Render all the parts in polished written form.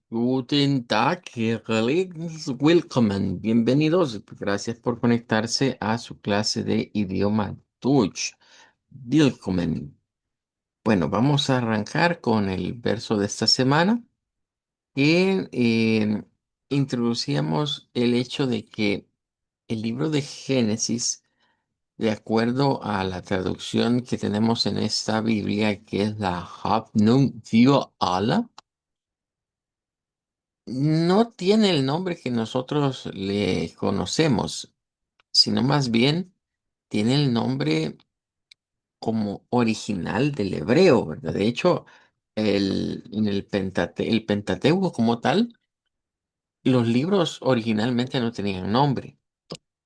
Guten Tag, willkommen, bienvenidos. Gracias por conectarse a su clase de idioma Deutsch. Willkommen. Bueno, vamos a arrancar con el verso de esta semana que introducíamos el hecho de que el libro de Génesis, de acuerdo a la traducción que tenemos en esta Biblia, que es la Hoffnung für alle, no tiene el nombre que nosotros le conocemos, sino más bien tiene el nombre como original del hebreo, ¿verdad? De hecho, en el Pentateuco como tal, los libros originalmente no tenían nombre,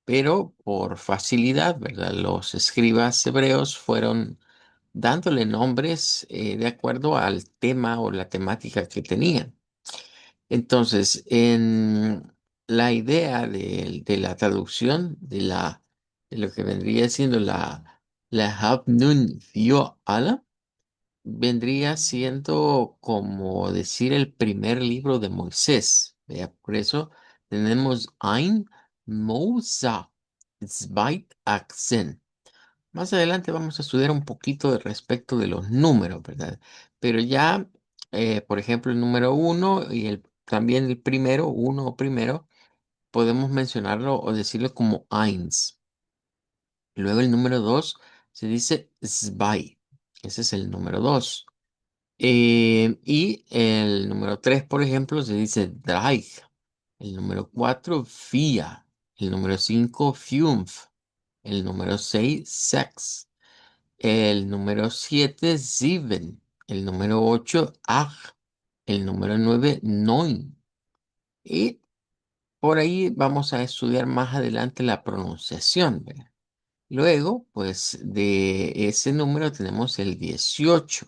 pero por facilidad, ¿verdad? Los escribas hebreos fueron dándole nombres de acuerdo al tema o la temática que tenían. Entonces, en la idea de la traducción de lo que vendría siendo la Habnun Dio Allah, vendría siendo como decir el primer libro de Moisés. ¿Vea? Por eso tenemos Ein Mosa Zweit Achsen. Más adelante vamos a estudiar un poquito de respecto de los números, ¿verdad? Pero ya, por ejemplo, el número uno y también el primero, uno o primero, podemos mencionarlo o decirlo como eins. Luego el número dos se dice zwei. Ese es el número dos. Y el número tres, por ejemplo, se dice drei. El número cuatro, vier. El número cinco, fünf. El número seis, sechs. El número 7 sieben. El número 8 acht. El número 9 neun. Y por ahí vamos a estudiar más adelante la pronunciación, ¿verdad? Luego, pues de ese número tenemos el 18,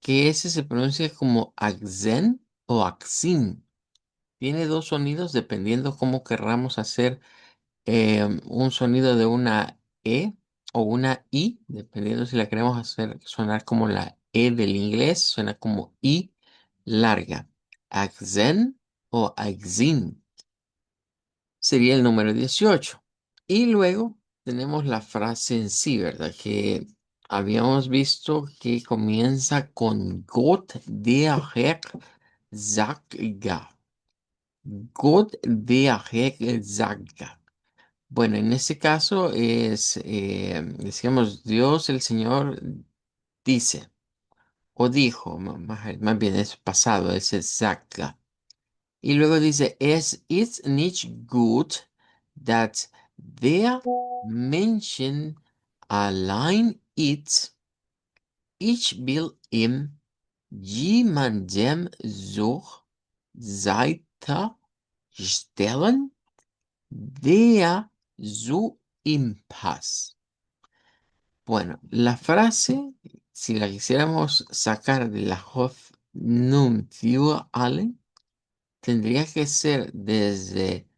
que ese se pronuncia como accent o accent. Tiene dos sonidos dependiendo cómo querramos hacer un sonido de una E o una I, dependiendo si la queremos hacer sonar como la E del inglés, suena como I larga. Accent o accent sería el número 18. Y luego tenemos la frase en sí, ¿verdad? Que habíamos visto que comienza con Gott der Herr sagt ja. Gott der Herr sagt ja. Bueno, en este caso es, decíamos, Dios el Señor dice o dijo, más bien es pasado, es exacta. Y luego dice, es ist nicht gut, dass der Menschen allein ist. Ich will ihm jemandem zur Seite stellen, der zu ihm passt. Bueno, la frase, si la quisiéramos sacar de la Hoffnung für alle, tendría que ser desde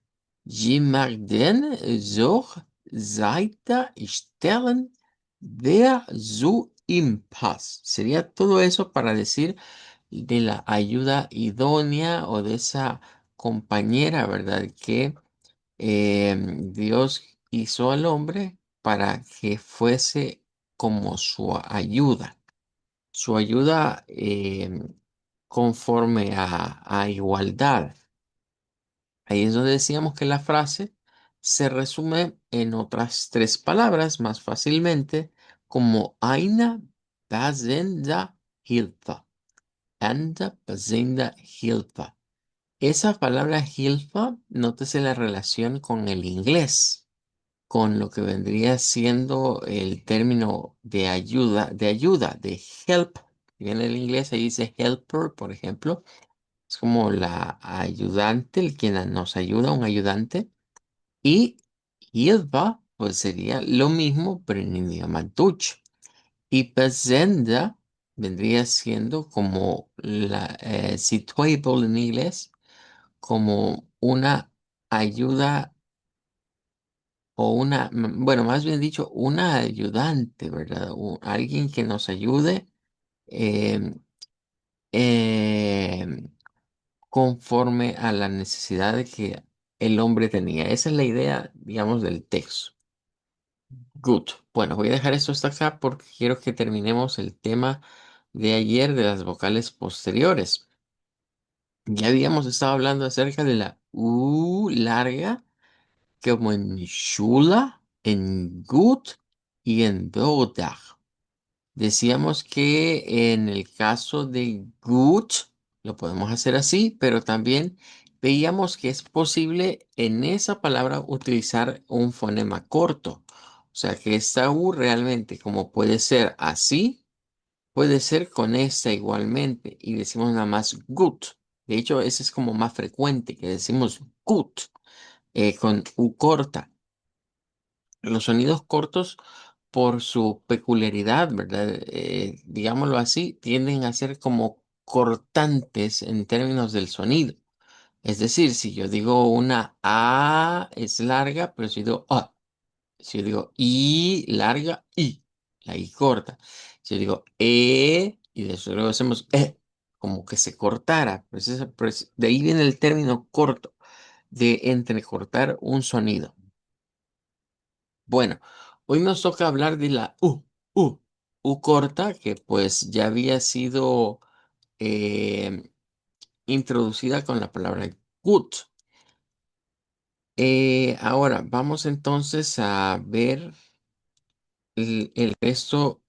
jemanden zur Seite stellen, der zu ihm passt. Sería todo eso para decir de la ayuda idónea o de esa compañera, ¿verdad? Que Dios hizo al hombre para que fuese como su ayuda conforme a igualdad. Ahí es donde decíamos que la frase se resume en otras tres palabras más fácilmente como Aina Basenda Hilfe. Anda Basenda Hilfe. Esa palabra Hilfe, nótese la relación con el inglés, con lo que vendría siendo el término de help. Viene el inglés, ahí dice helper, por ejemplo. Es como la ayudante, el quien nos ayuda, un ayudante. Y Hilfe, pues sería lo mismo, pero en idioma Dutch. Y Pasenda vendría siendo como la situable en inglés, como una ayuda o bueno, más bien dicho, una ayudante, ¿verdad? Alguien que nos ayude em, em, conforme a la necesidad de que el hombre tenía. Esa es la idea, digamos, del texto. Good. Bueno, voy a dejar esto hasta acá porque quiero que terminemos el tema de ayer de las vocales posteriores. Ya habíamos estado hablando acerca de la U larga, como en Schule, en Gut y en Bodag. Decíamos que en el caso de Gut lo podemos hacer así, pero también veíamos que es posible en esa palabra utilizar un fonema corto. O sea que esta U realmente, como puede ser así, puede ser con esta igualmente. Y decimos nada más Gut. De hecho, ese es como más frecuente que decimos Gut con U corta. Los sonidos cortos, por su peculiaridad, ¿verdad? Digámoslo así, tienden a ser como cortantes en términos del sonido. Es decir, si yo digo una A es larga, pero si digo A, si yo digo I larga, I, la I corta. Si yo digo y de eso luego hacemos como que se cortara. De ahí viene el término corto, de entrecortar un sonido. Bueno, hoy nos toca hablar de la U corta, que pues ya había sido eh, introducida con la palabra good. Ahora vamos entonces a ver el resto,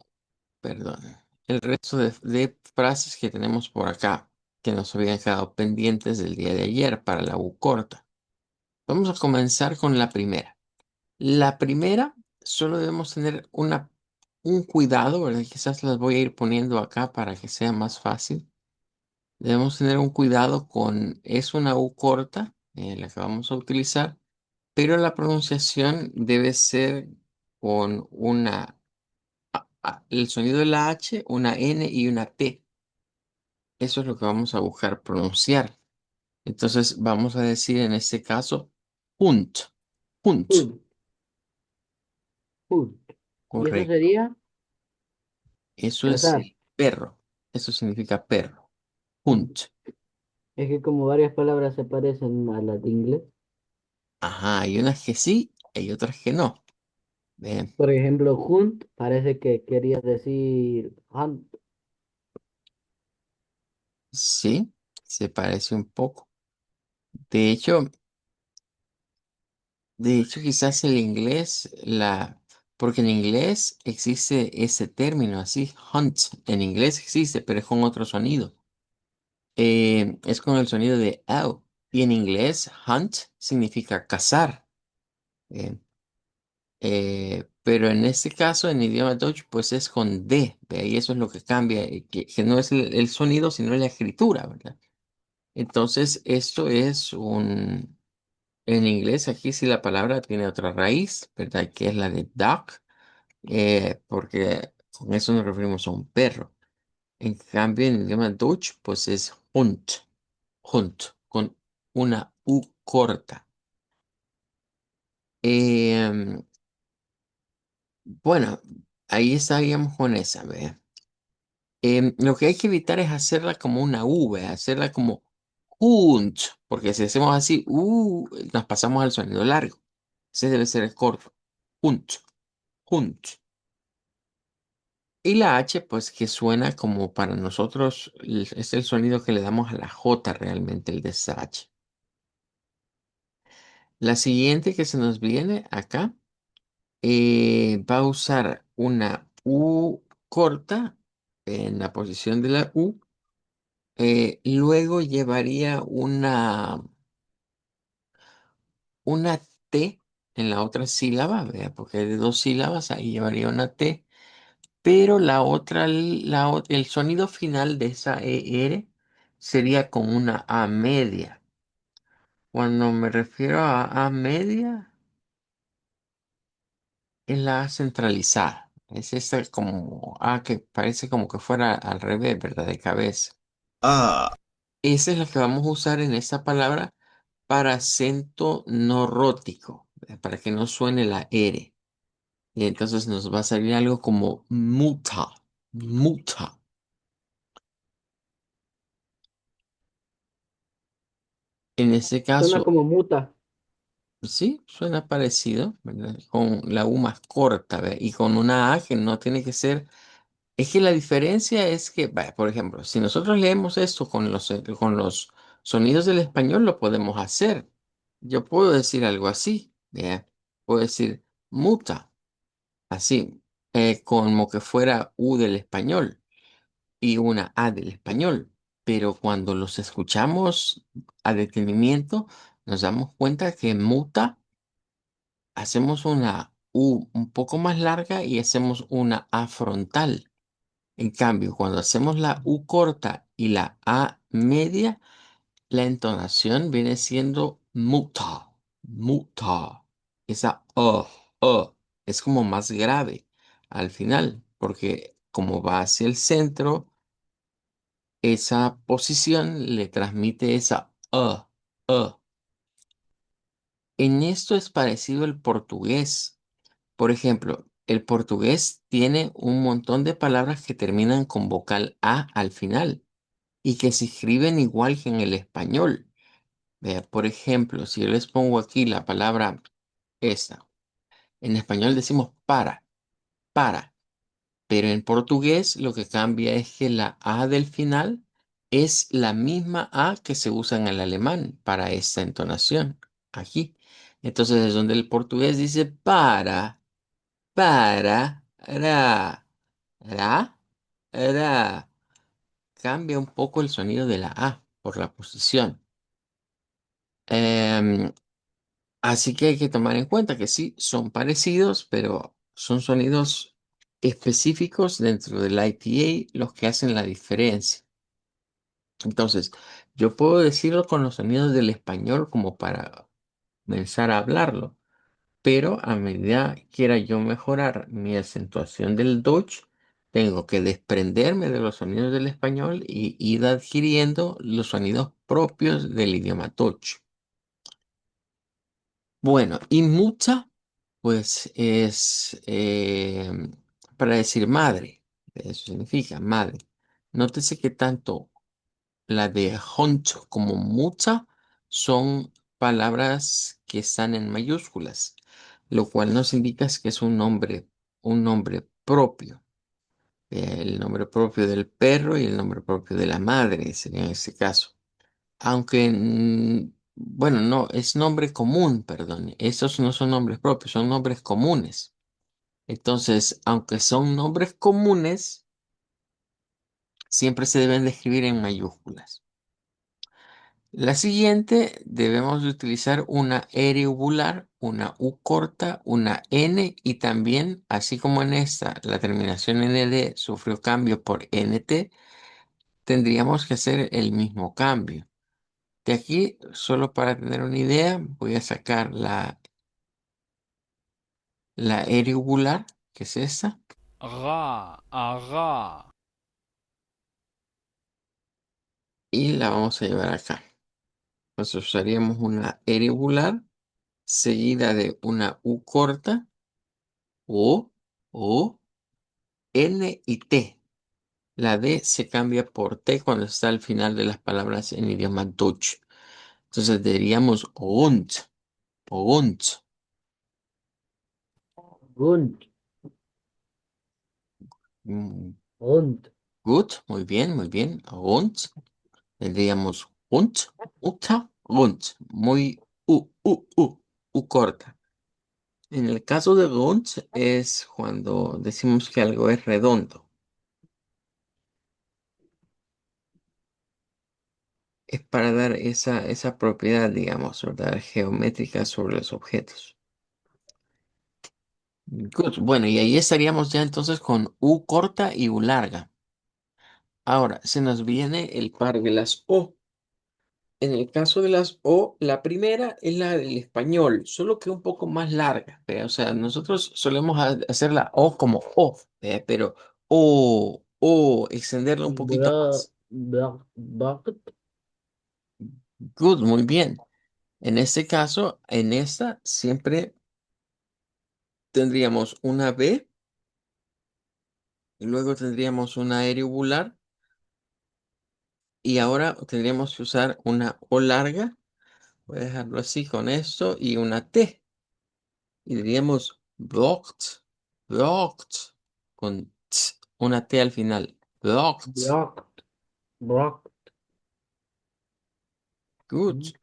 perdón, el resto de frases que tenemos por acá, que nos habían quedado pendientes del día de ayer para la U corta. Vamos a comenzar con la primera. La primera, solo debemos tener un cuidado, ¿verdad? Quizás las voy a ir poniendo acá para que sea más fácil. Debemos tener un cuidado con, es una U corta, la que vamos a utilizar, pero la pronunciación debe ser con el sonido de la H, una N y una T. Eso es lo que vamos a buscar pronunciar. Entonces vamos a decir en este caso, Hund, Hund, Hood, hood. Y eso correcto. sería Eso es cazar. perro. Eso significa perro. Mm. Hunt. Es que como varias palabras se parecen a las de inglés. Ajá, hay unas que sí, hay otras que no. Bien, Por ejemplo, hunt parece que querías decir hunt. sí, se parece un poco. De hecho, de hecho, quizás el inglés, porque en inglés existe ese término así, hunt. En inglés existe, pero es con otro sonido. Es con el sonido de L. Y en inglés, hunt significa cazar. Eh, pero en este caso, en idioma Deutsch, pues es con D, ¿ve? Y eso es lo que cambia, que no es el sonido, sino la escritura, ¿verdad? Entonces, esto es en inglés, aquí sí la palabra tiene otra raíz, ¿verdad? Que es la de duck, porque con eso nos referimos a un perro. En cambio, en idioma Deutsch, pues es Hund, Hund, con una U corta. Em, bueno, ahí estaríamos con esa, ¿ve? Lo que hay que evitar es hacerla como una V, hacerla como Hund, porque si hacemos así, nos pasamos al sonido largo. Ese debe ser el corto. Hund, Hund. Y la H, pues que suena como para nosotros, es el sonido que le damos a la J realmente, el de esa H. La siguiente que se nos viene acá va a usar una U corta en la posición de la U. Luego llevaría una T en la otra sílaba, ¿vea? Porque hay de dos sílabas, ahí llevaría una T, pero la otra, el sonido final de esa ER sería con una A media. Cuando me refiero a A media, es la A centralizada. Es esa como A que parece como que fuera al revés, ¿verdad? De cabeza. Ah, Esa es la que vamos a usar en esta palabra para acento no rótico, para que no suene la R. Y entonces nos va a salir algo como muta, muta. En este Suena caso, como muta. sí, suena parecido, ¿verdad? Con la U más corta, ¿ve? Y con una A que no tiene que ser. Es que la diferencia es que, vaya, por ejemplo, si nosotros leemos esto con los sonidos del español, lo podemos hacer. Yo puedo decir algo así, ¿ve? Puedo decir muta, así, como que fuera U del español y una A del español. Pero cuando los escuchamos a detenimiento, nos damos cuenta que muta hacemos una U un poco más larga y hacemos una A frontal. En cambio, cuando hacemos la U corta y la A media, la entonación viene siendo muta, muta. Esa es como más grave al final, porque como va hacia el centro, esa posición le transmite esa uh. En esto es parecido el portugués. Por ejemplo, el portugués tiene un montón de palabras que terminan con vocal A al final y que se escriben igual que en el español. Vea, por ejemplo, si yo les pongo aquí la palabra esta, en español decimos para, pero en portugués lo que cambia es que la A del final es la misma A que se usa en el alemán para esta entonación aquí. Entonces es donde el portugués dice para, ra, ra. Cambia un poco el sonido de la A por la posición. Em, Así que hay que tomar en cuenta que sí, son parecidos, pero son sonidos específicos dentro del IPA los que hacen la diferencia. Entonces, yo puedo decirlo con los sonidos del español como para comenzar a hablarlo, pero a medida quiera yo mejorar mi acentuación del Dutch, tengo que desprenderme de los sonidos del español y ir adquiriendo los sonidos propios del idioma Dutch. Bueno, y mucha, pues es para decir madre. Eso significa madre. Nótese que tanto la de honcho como mucha son palabras que están en mayúsculas, lo cual nos indica es que es un nombre propio. El nombre propio del perro y el nombre propio de la madre sería en este caso. Aunque, bueno, no, es nombre común, perdón. Estos no son nombres propios, son nombres comunes. Entonces, aunque son nombres comunes, siempre se deben de escribir en mayúsculas. La siguiente, debemos de utilizar una R uvular, una U corta, una N y también, así como en esta, la terminación ND sufrió cambio por NT, tendríamos que hacer el mismo cambio. De aquí, solo para tener una idea, voy a sacar la erigular, que es esta, Ra, ara. y la vamos a llevar acá. Entonces usaríamos una erigular seguida de una U corta, O, O, N y T. La D se cambia por T cuando está al final de las palabras en idioma Dutch. Entonces diríamos rund, rund. Gunt, Mm, und, Good, muy bien, rund. Tendríamos rund, uta, rund. Muy U corta. En el caso de rund es cuando decimos que algo es redondo. Es para dar esa propiedad, digamos, ¿verdad? Geométrica sobre los objetos. Good. Bueno, y ahí estaríamos ya entonces con U corta y U larga. Ahora, se nos viene el par de las O. En el caso de las O, la primera es la del español, solo que un poco más larga. ¿Ve? O sea, nosotros solemos hacer la O como O, ¿ve? Pero O, extenderla un poquito bra, más. bucket, Good, muy bien. En este caso, en esta siempre tendríamos una B, y luego tendríamos una irregular y ahora tendríamos que usar una O larga Voy a dejarlo así con esto y una T. Y diríamos blocked, blocked, con una T al final. Blocked. Blocked, blocked. Good.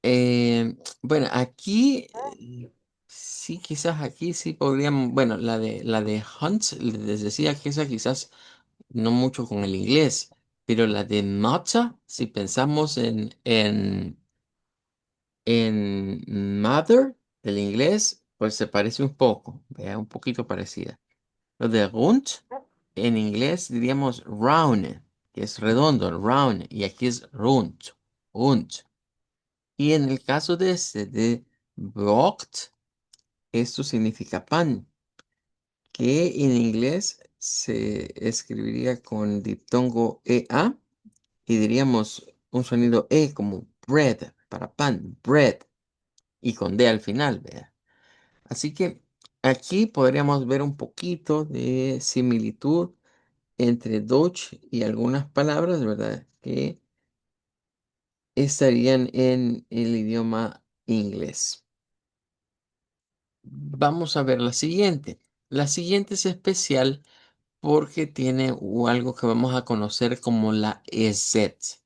Mm. Bueno, aquí sí, quizás aquí sí podríamos, bueno, la de Hunt, les decía que esa quizás no mucho con el inglés, pero la de Matcha, si pensamos en mother del inglés, pues se parece un poco, vea, un poquito parecida. Lo de Rund, en inglés diríamos round, que es redondo, round, y aquí es rund, rund. Y en el caso de este, de Brocht, esto significa pan, que en inglés se escribiría con diptongo EA y diríamos un sonido E como bread para pan, bread, y con D al final, ¿verdad? Así que aquí podríamos ver un poquito de similitud entre Dutch y algunas palabras, ¿verdad? Que estarían en el idioma inglés. Vamos a ver la siguiente. La siguiente es especial porque tiene algo que vamos a conocer como la EZ.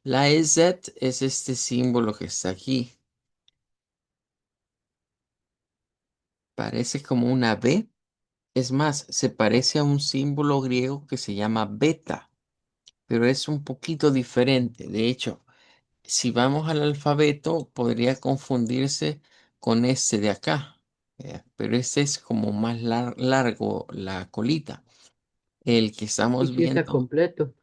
La EZ es este símbolo que está aquí. Parece como una B. Es más, se parece a un símbolo griego que se llama beta, pero es un poquito diferente. De hecho, si vamos al alfabeto, podría confundirse con este de acá. Pero este es como más largo la colita. El que Y estamos sí está viendo, completo.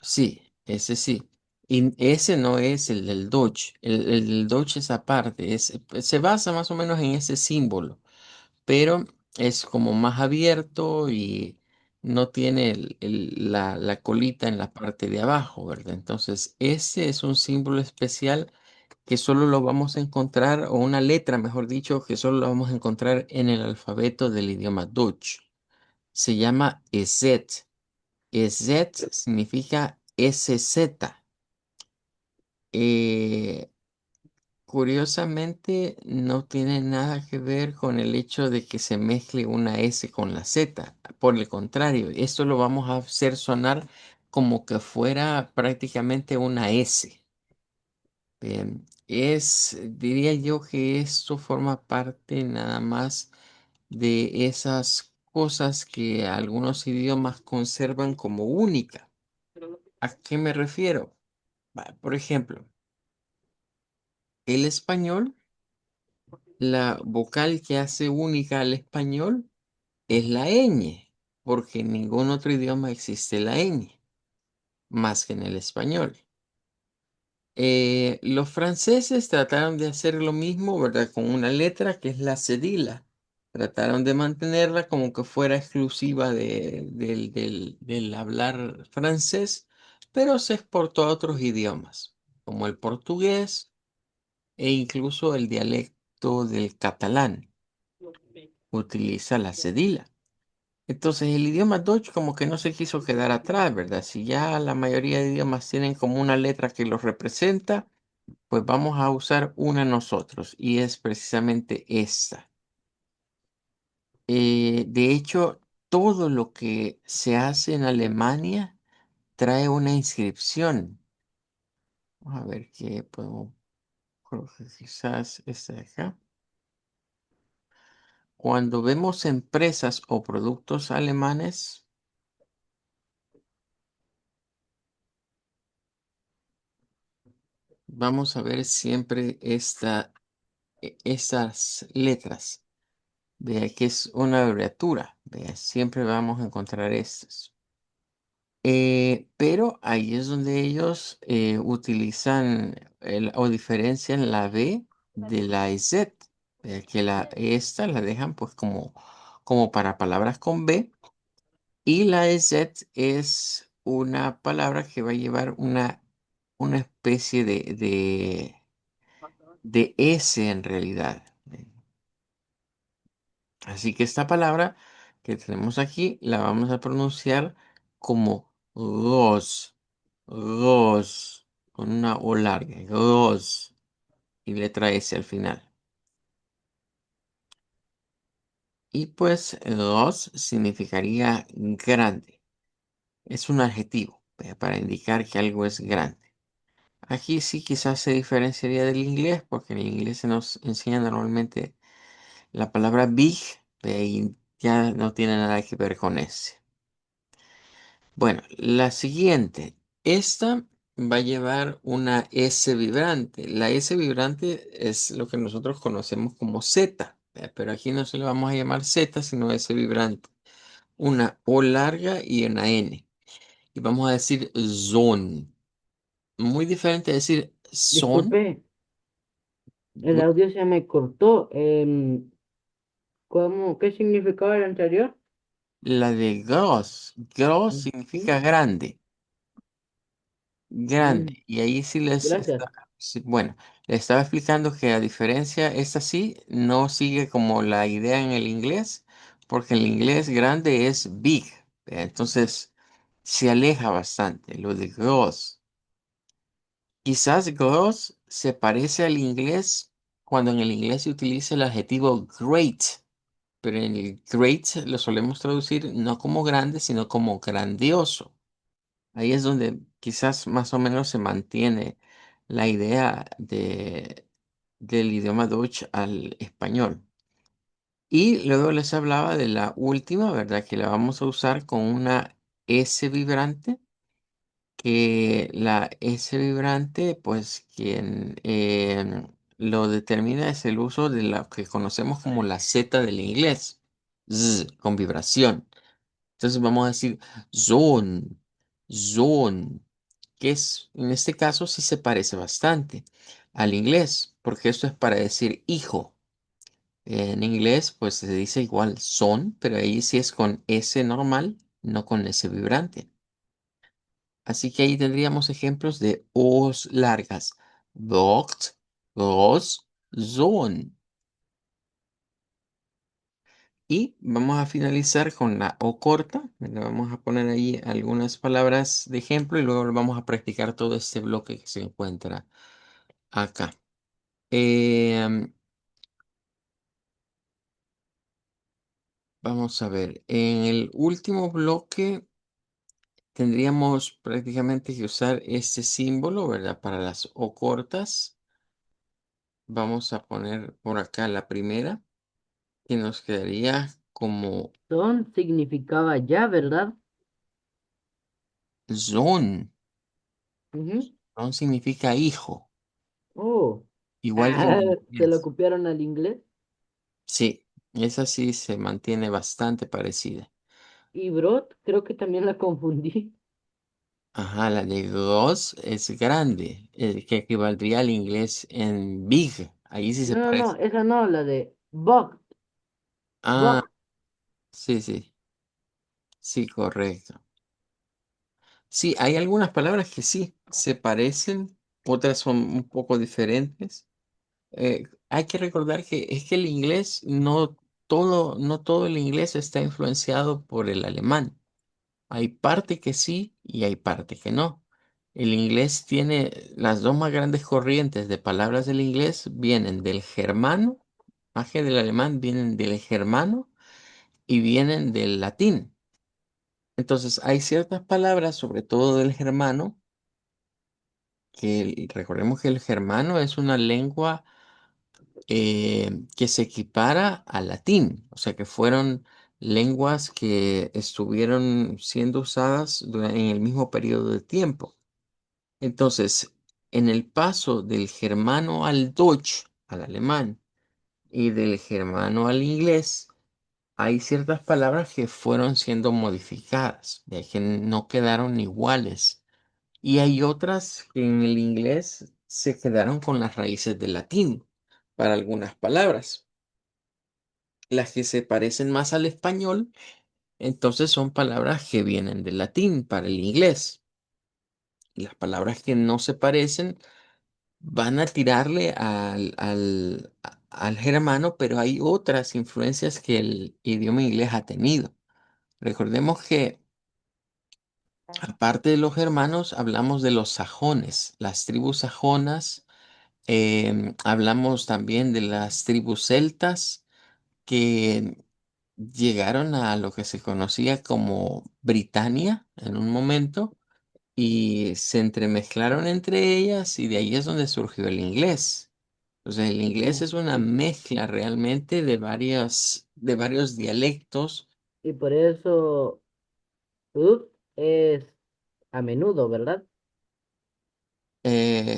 sí, ese sí. Y ese no es el del Dodge. El del Dodge es aparte. Se basa más o menos en ese símbolo, pero es como más abierto y no tiene la colita en la parte de abajo, ¿verdad? Entonces, ese es un símbolo especial que solo lo vamos a encontrar, o una letra, mejor dicho, que solo lo vamos a encontrar en el alfabeto del idioma Dutch. Se llama EZ. EZ significa SZ. Eh, Curiosamente, no tiene nada que ver con el hecho de que se mezcle una S con la Z. Por el contrario, esto lo vamos a hacer sonar como que fuera prácticamente una S. Diría yo que esto forma parte nada más de esas cosas que algunos idiomas conservan como única. ¿A qué me refiero? Por ejemplo, el español, la vocal que hace única al español es la ñ, porque en ningún otro idioma existe la ñ, más que en el español. Los franceses trataron de hacer lo mismo, ¿verdad? Con una letra que es la cedila. Trataron de mantenerla como que fuera exclusiva del hablar francés, pero se exportó a otros idiomas, como el portugués e incluso el dialecto del catalán. Utiliza la cedila. Entonces el idioma Dutch como que no se quiso quedar atrás, ¿verdad? Si ya la mayoría de idiomas tienen como una letra que los representa, pues vamos a usar una nosotros y es precisamente esta. De hecho, todo lo que se hace en Alemania trae una inscripción. Vamos a ver qué podemos, creo que quizás esta de acá. Cuando vemos empresas o productos alemanes, vamos a ver siempre estas letras. Vea que es una abreviatura. Vea, siempre vamos a encontrar estas. Pero ahí es donde ellos utilizan o diferencian la B de la Z. Que esta la dejan pues como para palabras con B. Y la Z es una palabra que va a llevar una especie de S en realidad. Así que esta palabra que tenemos aquí la vamos a pronunciar como los, los. con una O larga, gross, y letra S al final. Y pues gross significaría grande. Es un adjetivo para indicar que algo es grande. Aquí sí quizás se diferenciaría del inglés, porque en el inglés se nos enseña normalmente la palabra big, y ya no tiene nada que ver con ese. Bueno, la siguiente. Esta va a llevar una S vibrante. La S vibrante es lo que nosotros conocemos como Z, pero aquí no se le vamos a llamar Z, sino S vibrante. Una O larga y una N. Y vamos a decir zone. Muy diferente a decir son. Disculpe, el audio se me cortó. ¿Qué significaba el anterior? La de gross. Gross Ujú. significa grande. Mm, Grande. Y ahí sí les gracias. está, sí, bueno, les estaba explicando que a diferencia, esta sí no sigue como la idea en el inglés, porque en el inglés grande es big. Entonces se aleja bastante. Lo de gross. Quizás gross se parece al inglés cuando en el inglés se utiliza el adjetivo great, pero en el great lo solemos traducir no como grande, sino como grandioso. Ahí es donde quizás más o menos se mantiene la idea del idioma Deutsch al español. Y luego les hablaba de la última, ¿verdad? Que la vamos a usar con una S vibrante, que la S vibrante, pues quien lo determina es el uso de lo que conocemos como la Z del inglés, Z, con vibración. Entonces vamos a decir zone, zone, que es, en este caso sí se parece bastante al inglés, porque esto es para decir hijo. En inglés pues se dice igual son, pero ahí sí es con S normal, no con S vibrante. Así que ahí tendríamos ejemplos de O's largas. Docht, groß, Sohn. Y vamos a finalizar con la O corta. Le vamos a poner ahí algunas palabras de ejemplo y luego vamos a practicar todo este bloque que se encuentra acá. Em, Vamos a ver. En el último bloque tendríamos prácticamente que usar este símbolo, ¿verdad? Para las O cortas. Vamos a poner por acá la primera, que nos quedaría como Son significaba ya, ¿verdad? Sohn. Ujú. Sohn significa hijo, Oh, igual que en se lo inglés. copiaron al inglés. Sí, esa sí se mantiene bastante parecida. Y Brot, creo que también la confundí. Ajá, la de gross es grande, que equivaldría al inglés en big. Ahí sí se No, no, no, parece. esa no, la de Bog, Ah, Bog. sí, sí, sí, correcto. Sí, hay algunas palabras que sí se parecen, otras son un poco diferentes. Hay que recordar que es que el inglés no todo el inglés está influenciado por el alemán. Hay parte que sí y hay parte que no. El inglés tiene las dos más grandes corrientes de palabras del inglés vienen del germano, más que del alemán, vienen del germano y vienen del latín. Entonces hay ciertas palabras, sobre todo del germano, que recordemos que el germano es una lengua que se equipara al latín, o sea que fueron lenguas que estuvieron siendo usadas en el mismo periodo de tiempo. Entonces, en el paso del germano al Deutsch, al alemán, y del germano al inglés, hay ciertas palabras que fueron siendo modificadas, de que no quedaron iguales. Y hay otras que en el inglés se quedaron con las raíces del latín para algunas palabras. Las que se parecen más al español, entonces son palabras que vienen del latín para el inglés. Y las palabras que no se parecen van a tirarle al germano, pero hay otras influencias que el idioma inglés ha tenido. Recordemos que Aparte de los germanos, hablamos de los sajones, las tribus sajonas. Hablamos también de las tribus celtas que llegaron a lo que se conocía como Britania en un momento y se entremezclaron entre ellas y de ahí es donde surgió el inglés. O sea, el inglés Uh, es una y, mezcla realmente de varios dialectos. y por eso es a menudo, ¿verdad?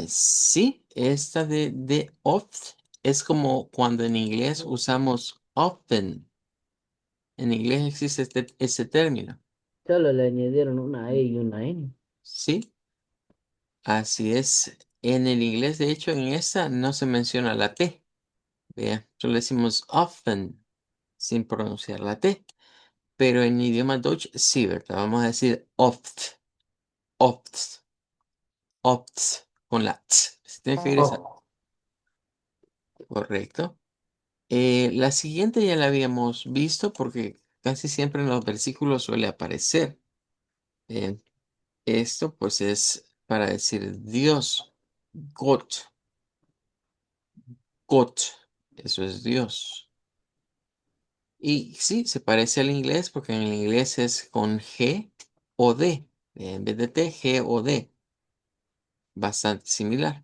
Sí, esta de oft es como cuando en inglés usamos often. En inglés existe ese término. Solo le añadieron una E y una N. Sí, así es. En el inglés, de hecho, en esa no se menciona la T. Vea, solo decimos often sin pronunciar la T. Pero en idioma Deutsch sí, ¿verdad? Vamos a decir oft, oft, oft, con la T. Se tiene que ir esa. Oh, Correcto. La siguiente ya la habíamos visto porque casi siempre en los versículos suele aparecer. Eh, Esto pues es para decir Dios, Gott, Gott, eso es Dios. Y sí, se parece al inglés porque en el inglés es con G o D. En vez de T, G o D. Bastante similar.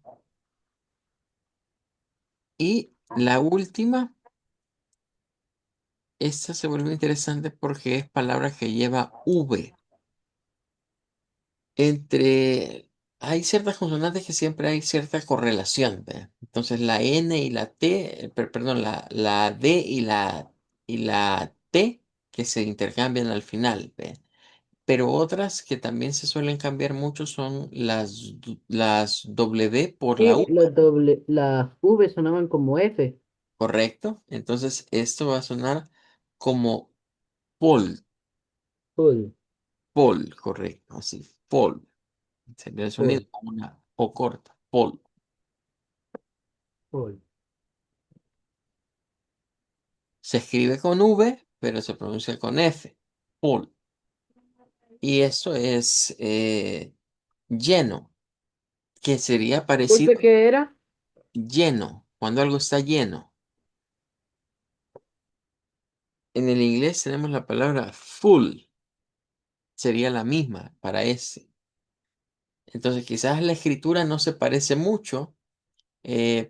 Y la última, esta se vuelve interesante porque es palabra que lleva V. Entre, hay ciertas consonantes que siempre hay cierta correlación, ¿ve? Entonces la N y la T, perdón, la D y la T que se intercambian al final, ¿ve? Pero otras que también se suelen cambiar mucho son las W por la sí, U, las V sonaban como F. ¿correcto? Entonces esto va a sonar como Pol, Full, Pol, correcto, así, Pol. Sería el sonido full, como una O corta, Pol. full. Se escribe con V, pero se pronuncia con F, Pol. Y eso es lleno, que sería parecido Disculpe, ¿qué era? lleno, cuando algo está lleno. En el inglés tenemos la palabra full, sería la misma para ese. Entonces quizás la escritura no se parece mucho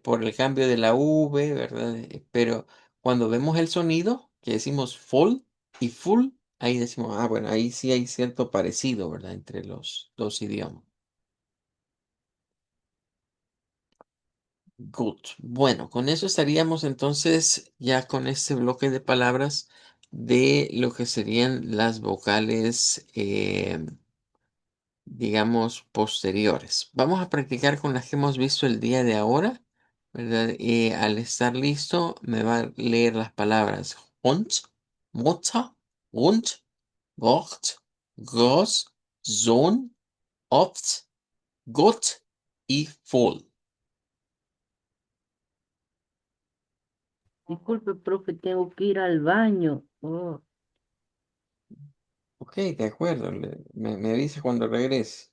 por el cambio de la V, ¿verdad? Pero cuando vemos el sonido, que decimos full y full, ahí decimos, ah, bueno, ahí sí hay cierto parecido, ¿verdad? Entre los dos idiomas. Good. Bueno, con eso estaríamos entonces ya con este bloque de palabras de lo que serían las vocales, digamos, posteriores. Vamos a practicar con las que hemos visto el día de ahora, ¿verdad? Al estar listo, me va a leer las palabras Hund, Mutter, Hund, Wort, Groß, Sohn, Oft, Gott y voll. Disculpe, profe, tengo que ir al baño. Oh, Ok, de acuerdo. Me avisa cuando regrese.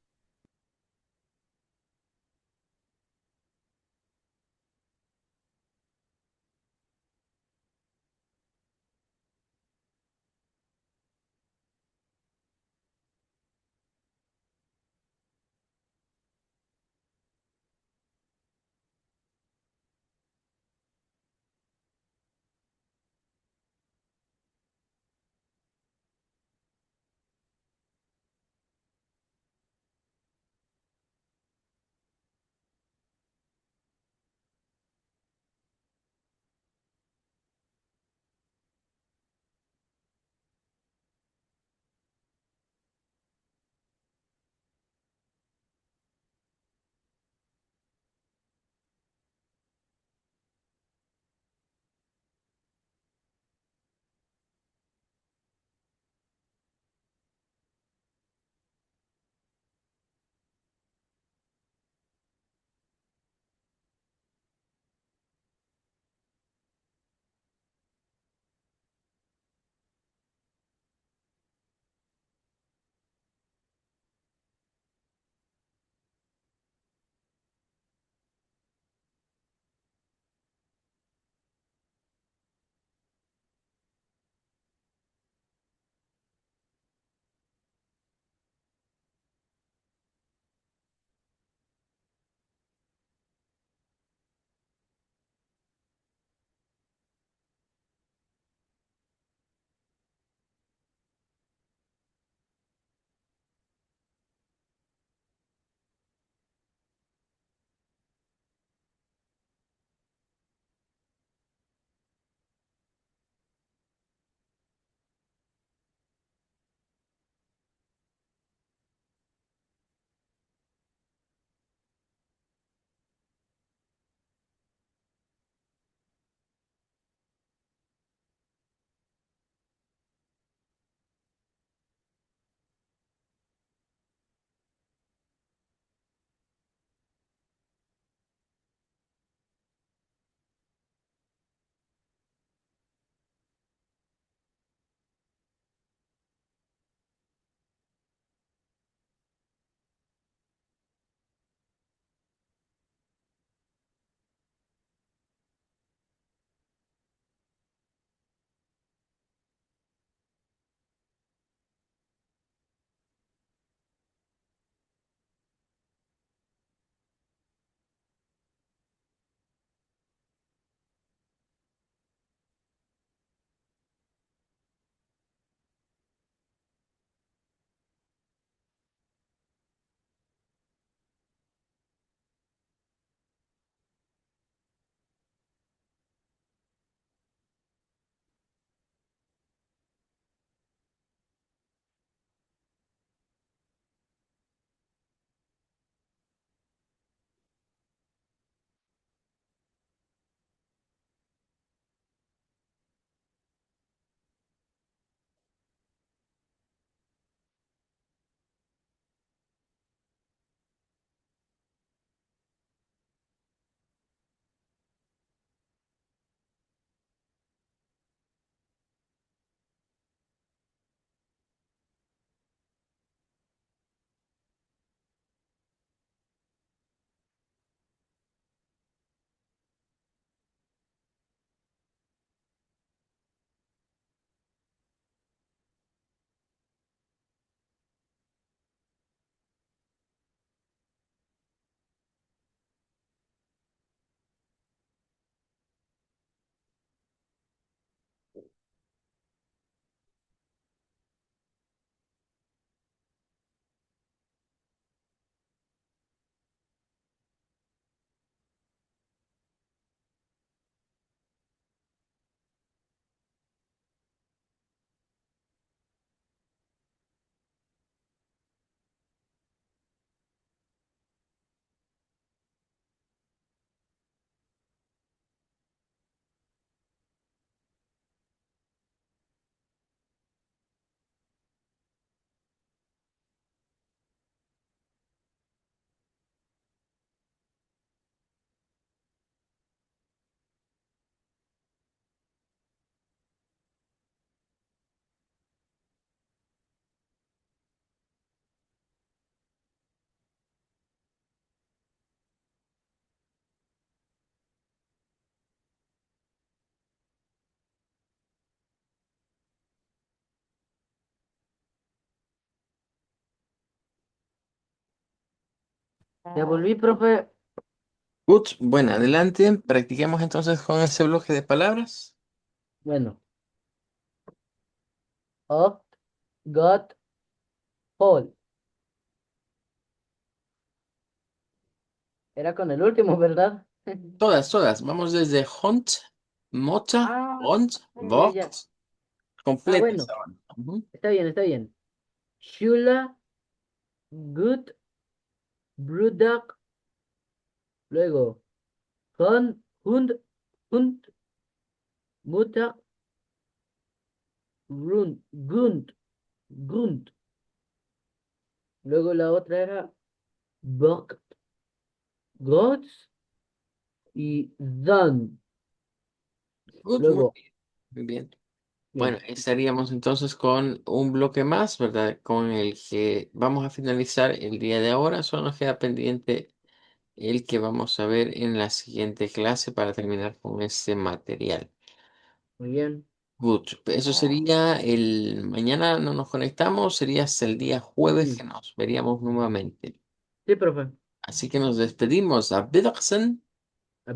Ya volví, profe. Good. Bueno, adelante. Practiquemos entonces con ese bloque de palabras. Bueno, oft, got, fall. Era con el último, ¿verdad? Todas, todas. Vamos desde Hunt, Mota, Ah, Hunt, ya, ya. Vogt. Ah, Completas bueno, ahora. Ujú. está bien, está bien. Shula, good, brudak, luego, hund, hund, mutak, gund, gund. Luego la otra era Buck, Gods y Done. Good, muy Luego, bien. Muy bien. Bueno, bien, estaríamos entonces con un bloque más, ¿verdad? Con el que vamos a finalizar el día de ahora. Solo nos queda pendiente el que vamos a ver en la siguiente clase para terminar con este material. muy bien. Good. Eso sería el mañana no nos conectamos, sería hasta el día jueves que Mm, nos veríamos nuevamente. sí, profe. Así que nos despedimos. A Wiedersehen. A